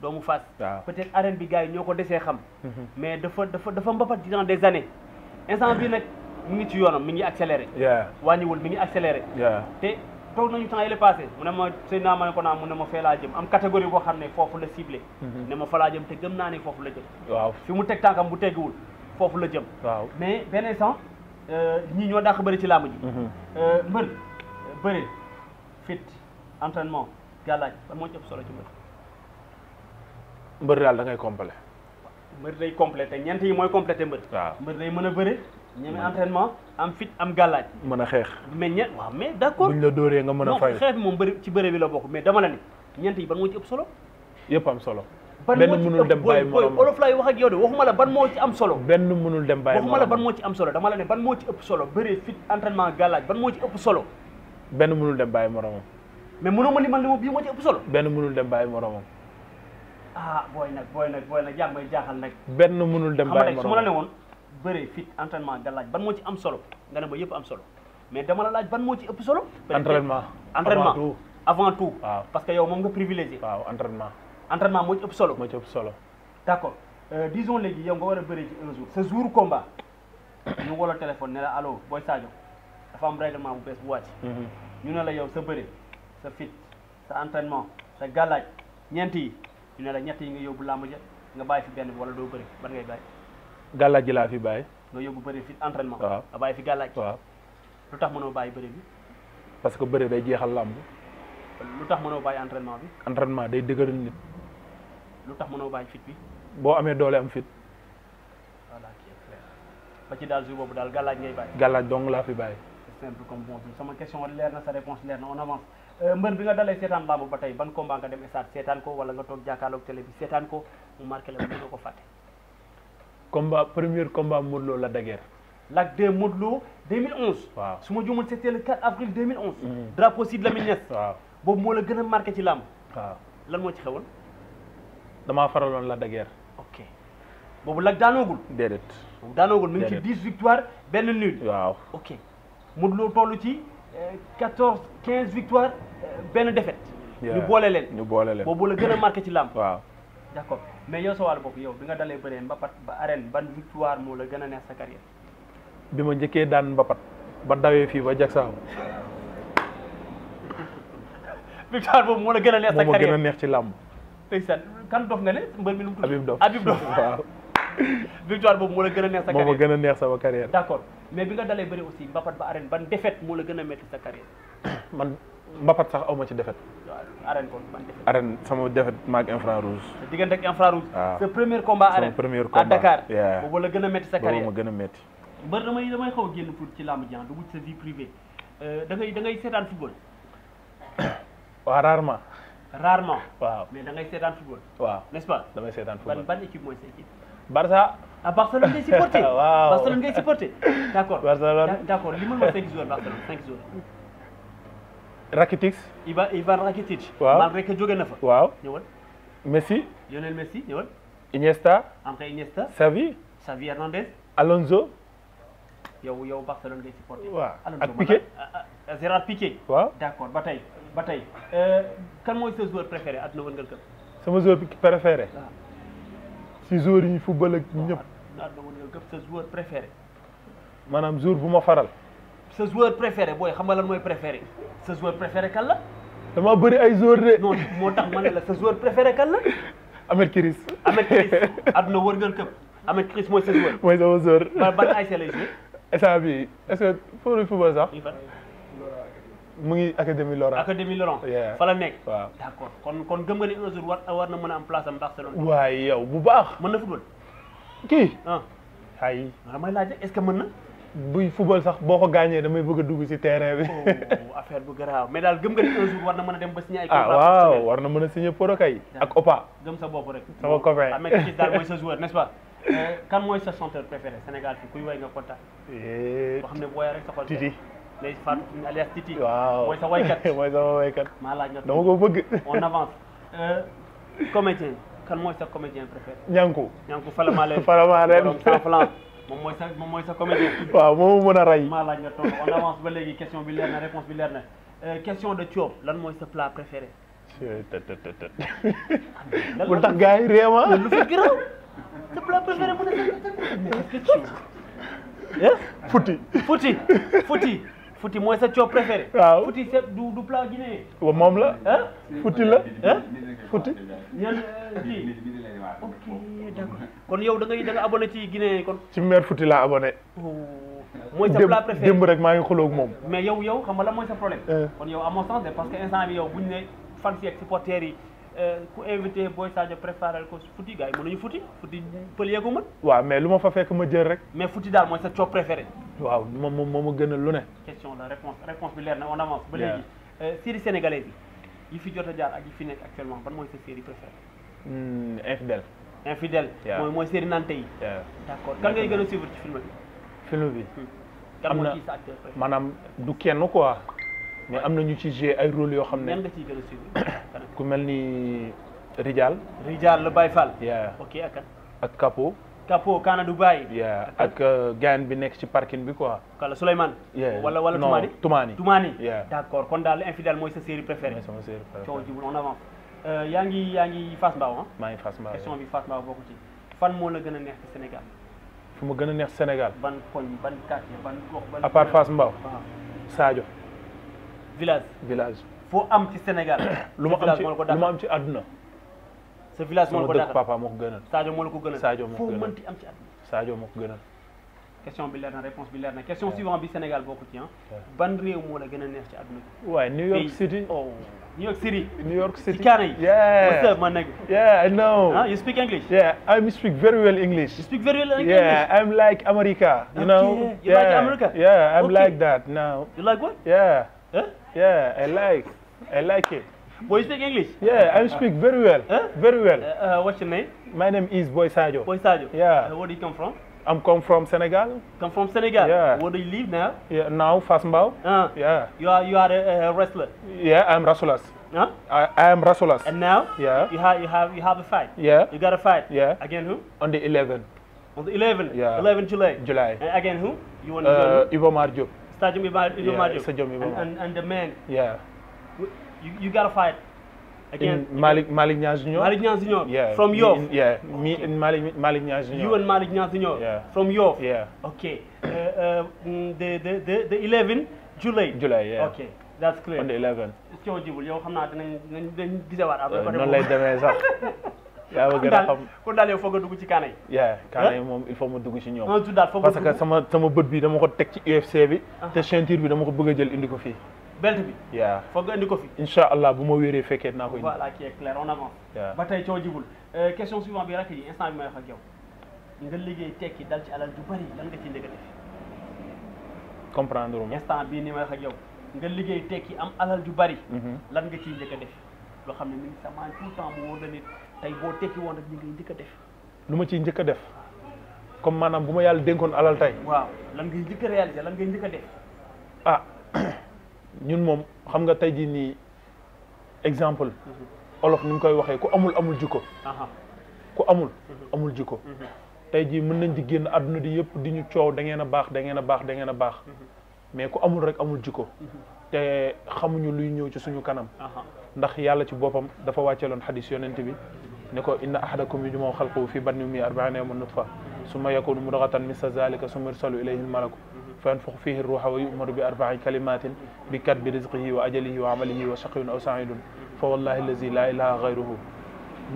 doomu Fass. waaw peut-être arène bi gars yi ñoo ko desee xam. mais dafa mbapat durant des années. instant bii nag mu ngi ci yoonam mi ngi accéléré. wàññiwul mi ngi accéléré. te toog nañu temps yële passé mu ne ma sëy naa ma ne ko naa mu ne ma fee laa jëm am catégorie boo xam ne foofu la ciblé. ne ma fa laa jëm te gëm naa ne foofu la jëm. waaw fi mu teg tànkam bu teggiwul foofu la jëm. waaw mais benn instant ñii ñoo dàq bëri ci làmb ji. mbër bëri fit entraînement gàllaaj ban moo ci ëpp solo ci mbër. mbër daal da ngay complet. mbër day complété ñeent yi mooy complété mbër. waaw mbër day mën a bëri. ñeme entraînement am fit am gàllaaj. mën a xeex. mais waaw mais d'accord buñ la dóoree nga mën a fay. non xeex bi moom bëri ci bëre bi la bokk mais dama la ne ñeent yi ban moo ci ëpp solo. yëpp am solo. ban benn moo ci mënul dem bàyyi morom olof laay wax ak yow de waxuma la ban moo ci am solo. benn mënul dem bàyyi waxuma la ban moo ci am solo dama la ne ban moo ci ëpp solo bëre fit entraînement gàllaaj ban moo ci ëpp solo. benn mënul dem bàyyi moromam. mais mënoo ma limal li ma bii moo ci ëpp solo. benn mënul dem bàyyi moromam. ah booy nag yaa may jaaxal nag. benn mënul dem bàyyi moromam su ma la ne woon bëre fit entraînement gàllaaj ban moo ci am solo nga ne ma yëpp am solo mais dama la laaj ban moo ci ëpp solo. entraînement avant tout. waaw parce que yow moom nga privilégié. waaw entraînement moo ci ëpp solo. moo ci ëpp solo. d'accord disons léegi yow nga war a bëri ci un jour. sa jour combat ñu woo la téléphone ne la allo Boy Sadio dafa am règlement bu bees bu wàcc. ñu ne la yow sa bëre sa fit sa entraînement sa gàllaaj ñeent yi ñu ne la ñett yi nga yóbbu làmb ja nga bàyyi fi benn bi wala doo bëri ban ngay bàyyi. gàllaaj ji laa fi bàyyi. nga yóbbu bëri fit entraînement. waaw nga bàyyi fi gàllaaj. waaw lu tax mënoo bàyyi bëri bi. parce que bëri day jeexal làmb. lu tax mënoo bàyyi entraînement bi. entraînement day dëgëral nit. lu tax mënoo bàyyi fit bi. boo amee doole am fit. voilà qui est clair ba ci daal jour boobu daal gàllaaj ngay bàyyi. gàllaaj dong laa fi bàyyi. c'est simple comme bonjour sama question leer na sa réponse leer na on avance. mbër bi nga dalee seetaan làmb ba tey ban combat nga dem stade seetaan ko wala nga toog jàkkaarloog télé bi seetaan ko mu marqué la ba nga ko fàtte. premier combat Modou Lo la daguerre. Lac 2 Modou Lo 2011. waaw su ma juumul c'était le 4 avril 2011. drapeau Sidy Lamine Niass. waaw boobu moo la gën a marqué ci làmb. waaw lan moo ci xewoon. damaa faraloon la daguerre. ok boobu Lac daanoogul. déedéet. boobu daanoogul mi ngi ci 10 victoires benn nul. waaw ok Modou Lo toll ci 14 15 victoires benn défaite. ñu boole leen boobu la gën a marqué ci làmb. waaw d'accord mais yow sa wàllu bopp yow bi nga dalee bëree mbapat ba arène ban victoire moo la gën a neex sa carrière. bi ma njëkkee daan mbapat ba dawee fii ba Jaksaaw. victoire boobu moo la gën a neex sa carrière moo ma gën a neex ci làmb. ndeysaan kan dof nga ne mbër mi nu mu tudd. Habib Dof waaw. victoire boobu moo la gën a neex sa carrière moo ma gën a neex sama carrière. d'accord mais bi nga dalee bëri aussi mbapat ba arène ban défaite moo la gën a métti sa carrière. man mbapat sax aw ma ci défaite. waaw arène kon ban défaite. arène sama défaite maag infrarouge. sa diggante ak infrarouge. waaw sa premier combat arène. sama premier combat à Dakar. yeah. boobu la gën a métti sa carrière boobu ma gën a métti. mbër damay xaw a génn pour ci làmb ji dugg ci sa vie privée da ngay seetaan football. waaw rarement. waaw mais da ngay seetaan football. waaw n'est-ce pas. damay seetaan football ban équipe mooy sa équipe. Barça. ah Barcelone ngay supporté. waaw Barcelone ngay supporté. d'accord Barcelone. d'accord li ma 5 joueurs Barcelone 5 joueurs. Rakitic. Ivan Rakitic. waaw malgré jóge na fa. waaw ñëwal. Messi. Lionel Messi ñëwal. Iniesta. André Iniesta. Xavi. Hernandez. Alonso. yow Barcelone ngay supporté. waaw Alonso ak Piqué. Gérard Piqué. waaw d'accord ba tey kan mooy sa joueur préféré àdduna wërngal këpp. sama joueur préféré. waaw si joueur yi football ak ñëpp. àdduna wërngal këpp sa joueur préféré. maanaam joueur bu ma faral. sa joueur préféré booy xam nga lan mooy préféré sa joueur préféré kan la. dama bëri ay joueur de. non moo tax ma ne la sa joueur préféré kan la. Ahmed Chris. àdduna wërngal këpp Ahmed Chris mooy sa joueur. mooy sama joueur. ban ASC lay joué. instant bi est-ce que foofu football sax. mu ngi académie Laurent. académie Laurent. fa la nekk. waaw d'accord kon gëm nga ni un jour war na mën a am place am Barcelone. waaye yow bu baax. mën na football. kii. ay damay laaj est-ce que mën na. buy football sax boo ko gaañee damay bëgg a dugg ci terrain bi. affaire bu garaaw mais daal gëm nga ni un jour war na mën a dem ba signé ay contrat. waaw war na mën a signé pro kay. ak Opa. gëm sa bopp rek. sama copain amee kii daal mooy sa joueur n'est-ce pas. kan mooy sa chanteur préféré Sénégal fi kuy way nga kontaan. boo xam ne booy rek sa xol. Titi. Ndeye Fatou alias Titi. waaw mooy sa waykat. mooy sama waykat. maa laaj nga dama ko bëgg. on avance. comédien kan mooy sa comédien préféré. Ñanku. Ñanku Falamalène. Falamalène. sans flanc moom mooy sa comédien. waaw moom mën a rey. maa laaj nga toog on avance ba léegi question bi leer na réponse bi leer na question de Thiop lan mooy sa plat préféré. bul tax gars yi réema. lu fi gërëm sa plat préféré mu ne futi mooy sa coob préféré. waaw futi c'est du plat guinéen. wa moom la. futi la. futi. ñan kii ok d'accord kon yow da nga abonné ci guinéen kon. ci mère futi laa abonné. mooy sa plat préféré démb rek maa ngi xuloo ak moom. mais yow xam nga la mooy sa problème. kon yow à mon sens parce que instant bi yow buñ ne fans yi ak supporters yi ku invité Boy Sadio préparé ko futi gars yi mënuñu futi pël ko mën. waaw mais lu ma fa fekk ma jël rek. mais futi daal mooy sa coob préféré. waaw moom moo ma gënal lu ne. question la réponse bi leer na on avance. ba léegi série sénégalaise yi fi jot a jaar ak yi fi nekk actuellement ban mooy sa série préférée. Infidèle. mooy série nante yi. d'accord kan ngay gën a suivre ci film bi. film bi. kan moo ciy sa acteur préféré. maanaam du kenn quoi. mais am na ñu ci jouer ay rôle yoo xam ne. ñan nga ciy gën a suivre. ku mel ni Rijal. Le Baye Fall. ok ak Capo. Capo Kana Dubaï. ak gaan bi nekk ci parking bi quoi. kala Souleymane. wala Toumani. d'accord kon daal Infidèle mooy sa série préférée. mooy sama série préférée. coow jibul on avance. yaa ngi Fass Mbao ah. maa ngi Fass Mbao question bi Fass Mbao bokk ci. fan moo la gën a neex ci Sénégal. fu ma gën a neex Sénégal. ban koñ ban quartier ban gox ban. à part Fass Mbao. Sadio. village. foo am ci Sénégal. lu ma am ci àdduna. sa village moo la ko dëkk papa moo ko gënal. Sadio moo la ko gënal. Sadio moo ko gënal foo mënti am ci àdduna. Sadio moo ko gënal. question bi leer na réponse bi leer na question suivante bi Sénégal bokku ci ban réew moo la gën a neex ci àdduna bi. waaye New York City. New York City. ci Kaana yi. What's up, my nigga? I know. You speak English? I speak very well English. You speak very well English? I'm like America. You know? You like America? I'm like that now. You like what? I like it. Boy, you speak English? I speak very well. Very well. What's your name? My name is Boy Sadio. Boy Sadio? Where do you come from? I'm come from Senegal. Come from Senegal? Where do you live now? Now Fass Mbao. You are a wrestler? I'm Rasulas. I am Rasulas. And now? You have a fight? You got a fight? Again who? On the 11th. On the 11th? 11 July. And again who? You want to Ivo Marjo. Stadium Ivo Marjo. Stadium Ivo Marjo. And the man? You got a fight? Again, Malik Niang Junior. Malik Niang Junior. From Yoff. Me and Malik Niang Junior. You and Malik Niang Junior. From Yoff. Okay. The 11 July. Okay, that's clear. On the 11. coow jibul yow xam naa dinañ gisewaat après. noonu lay demee sax. yaa ma gën a xam kon daal yow foog nga dugg ci kaana yi. kaana yi moom il faut ma dugg ci ñoom. parce que sama bët bi dama ko teg ci UFC bi. te ceinture bi dama ko bëgg a jël indi ko fii. belt bi. foog nga indi ko fi. incha allah bu ma wéeree fekkee naa ko indi. voilà qui est clair on avance. ba tey coow jibul question suivante bi rek yi instant bi may wax ak yow nga liggéey tekki dal ci alal ju bari lan nga ciy njëkk a def. comprendre ma instant bii ni may wax ak yow nga liggéey tekki am alal ju bari. lan nga ciy njëkk a def loo xam ne mi ngi sama tout le temps mu wóor la nit tey boo tekki woon rek li ngay njëkk a def. lu ma ciy njëkk a def comme maanaam bu ma yàlla dénkoon alal tey. waaw lan ngay njëkk a réaliser lan ngay njëkk a def. ñun moom xam nga tey jii nii exemple. olof ni mu koy waxee ku amul jikko. ku amul jikko. tey jii mën nañ di génn àdduna di yëpp di ñu coow da ngeen a baax da ngeen a baax da ngeen a baax. mais ku amul rek amul jikko. te xamuñu luy ñëw ci suñu kanam. ndax yàlla ci boppam dafa wàcceeloon xadis yonent bi ne ko inna ahadakum yujma'u xalquhu fi batni ummihi arba'iina yawman nutfa summa yakunu mudghatan misla zalika summa yursalu ilayhi al-malaku fa yanfukhu fihi ar-ruha wa yu'maru bi arba'i kalimatin bi katbi rizqihi wa ajalihi wa amalihi wa shaqiyyun aw sa'idun fa wallahi allazi la ilaha ghayruhu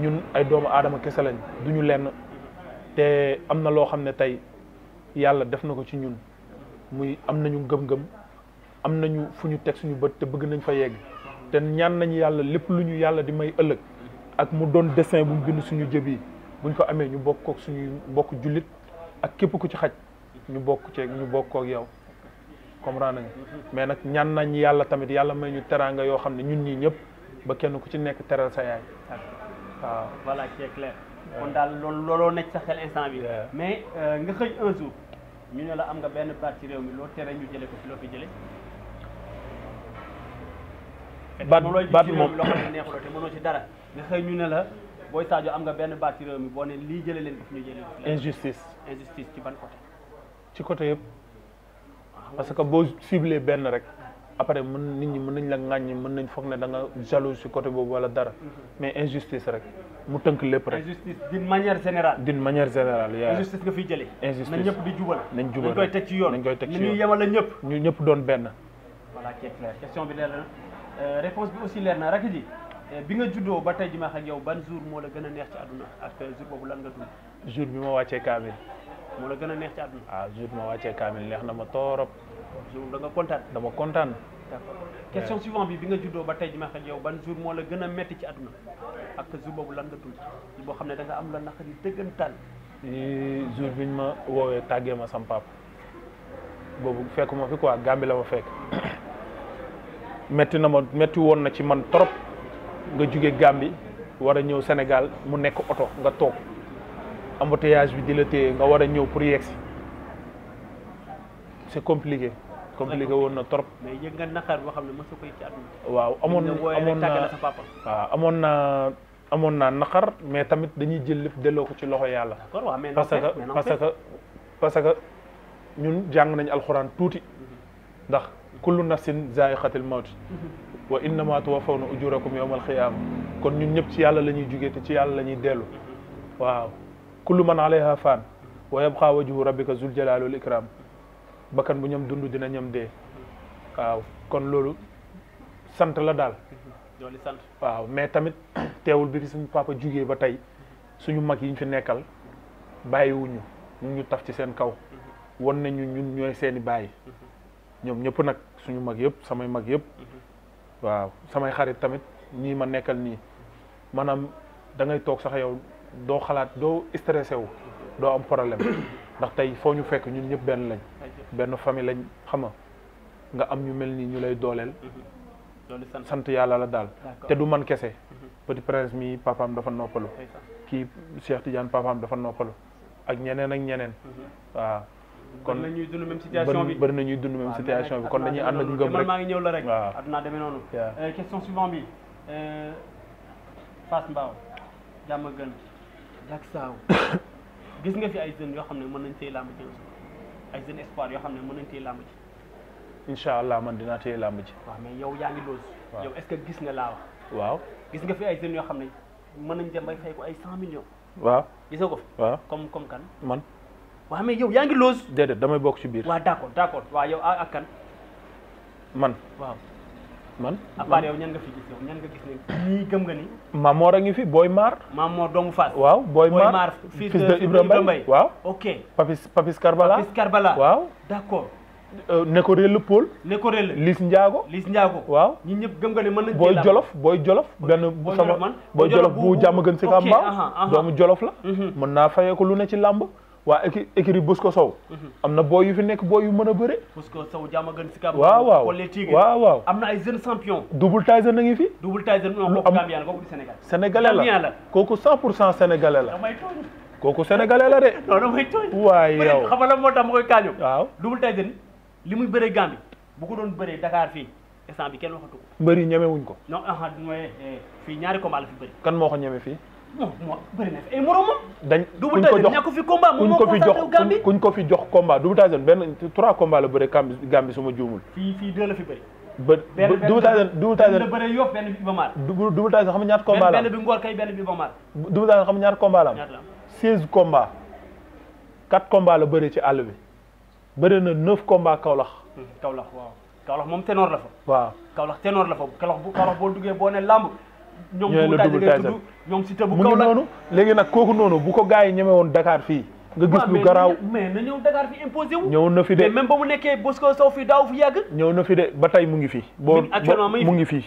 ñun ay doomu aadama kese lañ duñu lenn te am na loo xam ne tey yàlla def na ko ci ñun muy am nañu gëm-gëm am nañu fu ñu teg suñu bët te bëgg nañ fa yegg te ñaan nañu yàlla lépp lu ñu yàlla di may ëllëg ak mu doon dessin bu mu bind suñu jëb yi buñ ko amee ñu bokk ak suñuy mbokk jullit ak képp ku ci xaj ñu bokk ak yow comprendre nañ mais nag ñaan nañ yàlla tamit yàlla may ñu teraanga yoo xam ne ñun ñii ñëpp ba kenn ku ci nekk teral sa yaay waaw. voilà c'est clair. kon daal looloo nekk sa xel instant bi. mais nga xëy un jour ñu ne la am nga benn baat ci réew mi loo tere ñu jëlee ko fi loo fi jëlee. baat moom loo xam ne neexuloo te mënoo ci dara nga xëy ñu ne la Boy Sadio am nga benn baat ci réew mi boo ne lii jëlee leen ko fi ñu jëlee ko fi. injustice ci ban côté. ci côté yëpp parce que boo ciblé benn rek après nit ñi mën nañ la ŋàññi mën nañ foog ne da nga jaloux si côté boobu wala dara mais injustice rek mu tënk lépp rek. injustice d'une manière générale. d'une manière générale yaa injustice nga fiy jëlee. injustice nañ ñëpp di jubal. nañ jubal nañ koy teg ci yoon. nañ koy teg ci yoon ñu yemal la ñëpp. ñu ñëpp doon benn. voilà c'est clair question bi leer na réponse bi aussi leer na rek ji bi nga juddoo ba tey ji ma wax ak yow ban jour moo la gën a neex ci àdduna ak jour boobu lan nga dund. jour bi ma wàccee kaamil. moo la gën a neex ci àdduna. ah jour bi ma wàccee kaamil neex na ma torop. jour da nga kontaan. dama kontaan. d'accord question suivante bi nga juddoo ba tey ji ma wax ak yow ban jour moo la gën a metti ci àdduna ak jour boobu lan nga dund boo xam ne da nga am la naqari dëggantaan. jour biñ ma woowee tàggee ma sam pap boobu fekkuma fi quoi Gambie la ma fekk metti na ma metti woon na ci man trop nga jóge Gambie war a ñëw Sénégal mu nekk oto nga toog embouteillage bi di la téye nga war a ñëw pour yegsi c'est compliqué woon na trop. mais yëg nga naqar boo xam ne mësu ko yëg ci àdduna. waaw amoon naa naqar mais tamit dañuy jël lépp delloo ko ci loxo yàlla. parce que ñun jàng nañ alxuraan tuuti ndax kullu nafsin zaa'iqatul mawt wa innama tuwaffawna ujurakum yawmal qiyaama kon ñun ñëpp ci yàlla la ñuy jugee te ci yàlla la ñuy dellu waaw kullu man alayha faan wa yabqa wajhu rabbika zul jalaali wal ikram bakkan bu ñam dund dina ñam dee waaw kon loolu sant la daal. loolu sant. waaw mais tamit teewul bi fi suñu papa jugee ba tey suñu mag yi ñu fi nekkal bàyyiwuñu ñun ñu taf ci seen kaw won nañu ñun ñooy seeni bàyyi ñoom ñëpp nag suñu mag yëpp samay mag yëpp waaw samay xarit tamit ñii ma nekkal nii maanaam da ngay toog sax yow doo xalaat doo stressé wu doo am problème ndax tey foo ñu fekk ñun ñëpp benn lañ benn famille lañ xam nga am ñu mel nii ñu lay dooleel sant yàlla la daal te du man kese Petit Prince mi papaam dafa noppalu kii Cheikh Tidiane papaam dafa noppalu ak ñeneen waaw kon bëri na ñuy dund même situation bi bëri na ñuy dund même situation bi kon dañuy ànd ak ngëm rek maa ngi ñëw la rek waaw adduna demee noonu question suivante bi Fass Mbao Diamaguène Diacksao gis nga fi ay jeunes yoo xam ne mën nañ téye làmb ci ay jeunes espoir yoo xam ne mën nañ téye làmb ci incha allah man dinaa téye làmb ji waaw mais yow yaa ngi loos yow est-ce que gis nga laa wax waaw gis nga fi ay jeunes yoo xam ne mën nañ dem bay fay ko ay 100 millions waaw gis nga ko fi waaw comme kan man waaw mais yow yaa ngi loos déedéet damay bokk ci biir waaw d'accord waaw yow ak kan man waaw man à part yow ñan nga fi gis yow ñan nga gis ne ñii gëm nga ni Mamor a ngi fi Boy Maar Mamor doomu Fass waaw Boy Maar fils de Ibrahima Mbaye waaw ok Papis Karbala waaw d'accord Neko Rell Paul Neko Rell Liss Ndiago waaw ñi ñëpp gëm nga ne mën nañ Boy Jolof benn sama Boy Jolof bu Diamaguène Sicap Mbao doomu Jolof la mën naa fayee ko lu ne ci làmb waa écurie Bosco Sow am na booy yu fi nekk booy yu mën a bëre Bosco Sow Diamaguène Sicap waaw am na ay jeunes champion Double Tyson a ngi fi Double Tyson kooku Gambien la kooku di sénégalais la kooku 100% sénégalais la kooku sénégalais la de non damay tooñ waaye yow xam nga la moo tax ma koy kaañu waaw Double Tyson li muy bëree Gambie bu ko doon bëree Dakar fii instant bi kenn waxatu ko mbëri ñemewuñ ko non mooy fii ñaari combat la fi bëri kan moo ko ñeme fii non bëri na fi ay moromam dañ Double Tyson ñàkk fi combat moom moo ko Gambie kuñ ko fi jox combat Double Tyson benn 3 combat la bëri Gambie su ma juumul fii 2 la fi bëri Double Tyson la bëri Yoff benn bi Iba Mar Double Tyson xam nga ñaata combat la benn bi Ngor kay benn bi Iba Mar Double Tyson xam nga ñaata combat la 16 combat 4 combat la bëri ci àll bi bëri na 9 combat Kaolack waaw Kaolack moom ténor la fa waaw Kaolack ténor la fa Kaolack boo duggee boo ne lamb ñoom Double Tyson ñoom si tëbu mu ngi noonu léegi nag kooku noonu bu ko gars yi ñeme woon Dakar fii nga gis lu garaaw mais na ñëw Dakar fi imposé wu ñëw na fi de même ba mu nekkee Bosco Sow fii daaw fi yàgg ñëw na fi de ba tey mu ngi fii boo mu ngi fii